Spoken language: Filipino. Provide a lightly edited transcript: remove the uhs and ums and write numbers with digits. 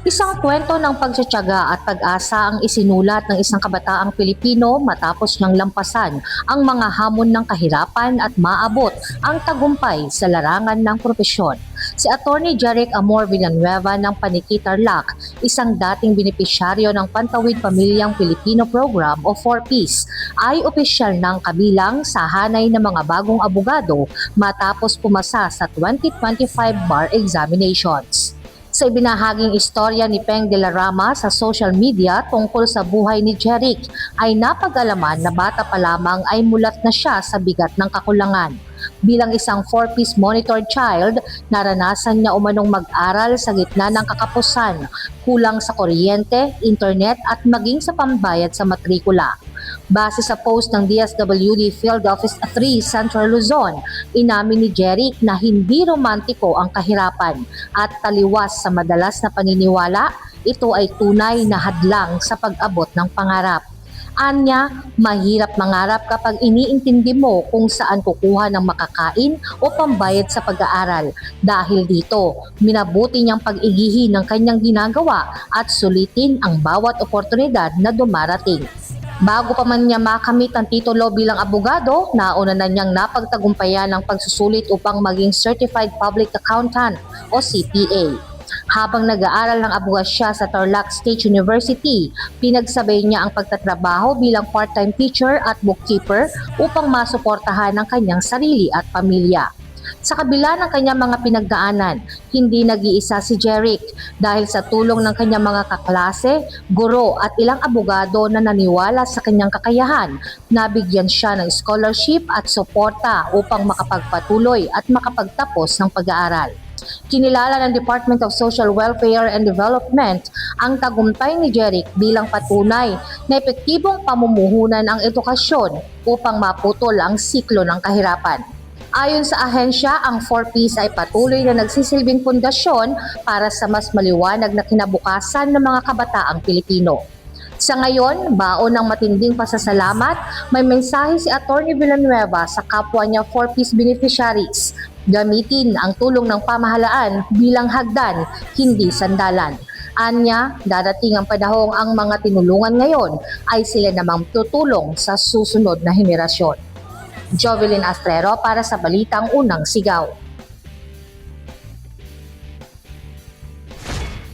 Isang kwento ng pagtitiyaga at pag-asa ang isinulat ng isang kabataang Pilipino matapos niyang lampasan ang mga hamon ng kahirapan at maabot ang tagumpay sa larangan ng propesyon. Si Attorney Jeric Amor Villanueva ng Paniki Tarlac, isang dating benepisyaryo ng Pantawid Pamilyang Pilipino Program o 4Ps, ay opisyal ng kabilang sa hanay ng mga bagong abogado matapos pumasa sa 2025 bar examinations. Sa ibinahaging istorya ni Peng de la Rama sa social media tungkol sa buhay ni Jeric, ay napag-alaman na bata pa lamang ay mulat na siya sa bigat ng kakulangan. Bilang isang 4Ps monitored child, naranasan niya umanong mag-aral sa gitna ng kakapusan, kulang sa kuryente, internet at maging sa pambayad sa matrikula. Base sa post ng DSWD Field Office 3 Central Luzon, inamin ni Jeric na hindi romantiko ang kahirapan at taliwas sa madalas na paniniwala, ito ay tunay na hadlang sa pag-abot ng pangarap. Anya, mahirap mangarap kapag iniintindi mo kung saan kukuha ng makakain o pambayad sa pag-aaral. Dahil dito, minabuti niyang pag-igihin ng kanyang ginagawa at sulitin ang bawat oportunidad na dumarating. Bago pa man niya makamit ang titulo bilang abogado, nauna na niyang napagtagumpayan ang pagsusulit upang maging Certified Public Accountant o CPA. Habang nag-aaral ng abogasya sa Tarlac State University, pinagsabay niya ang pagtatrabaho bilang part-time teacher at bookkeeper upang masuportahan ang kanyang sarili at pamilya. Sa kabila ng kanyang mga pinagdaanan, hindi nag-iisa si Jeric dahil sa tulong ng kanyang mga kaklase, guro at ilang abogado na naniwala sa kanyang kakayahan, nabigyan siya ng scholarship at suporta upang makapagpatuloy at makapagtapos ng pag-aaral. Kinilala ng Department of Social Welfare and Development ang tagumpay ni Jeric bilang patunay na epektibong pamumuhunan ang edukasyon upang maputol ang siklo ng kahirapan. Ayon sa ahensya, ang 4Ps ay patuloy na nagsisilbing pundasyon para sa mas maliwanag na kinabukasan ng mga kabataang Pilipino. Sa ngayon, baon ng matinding pasasalamat, may mensahe si Attorney Villanueva sa kapwa niya 4Ps beneficiaries. Gamitin ang tulong ng pamahalaan bilang hagdan, hindi sandalan. Anya, darating ang panahong ang mga tinulungan ngayon ay sila namang tutulong sa susunod na henerasyon. Jovelyn Astrero para sa Balitang Unang Sigaw.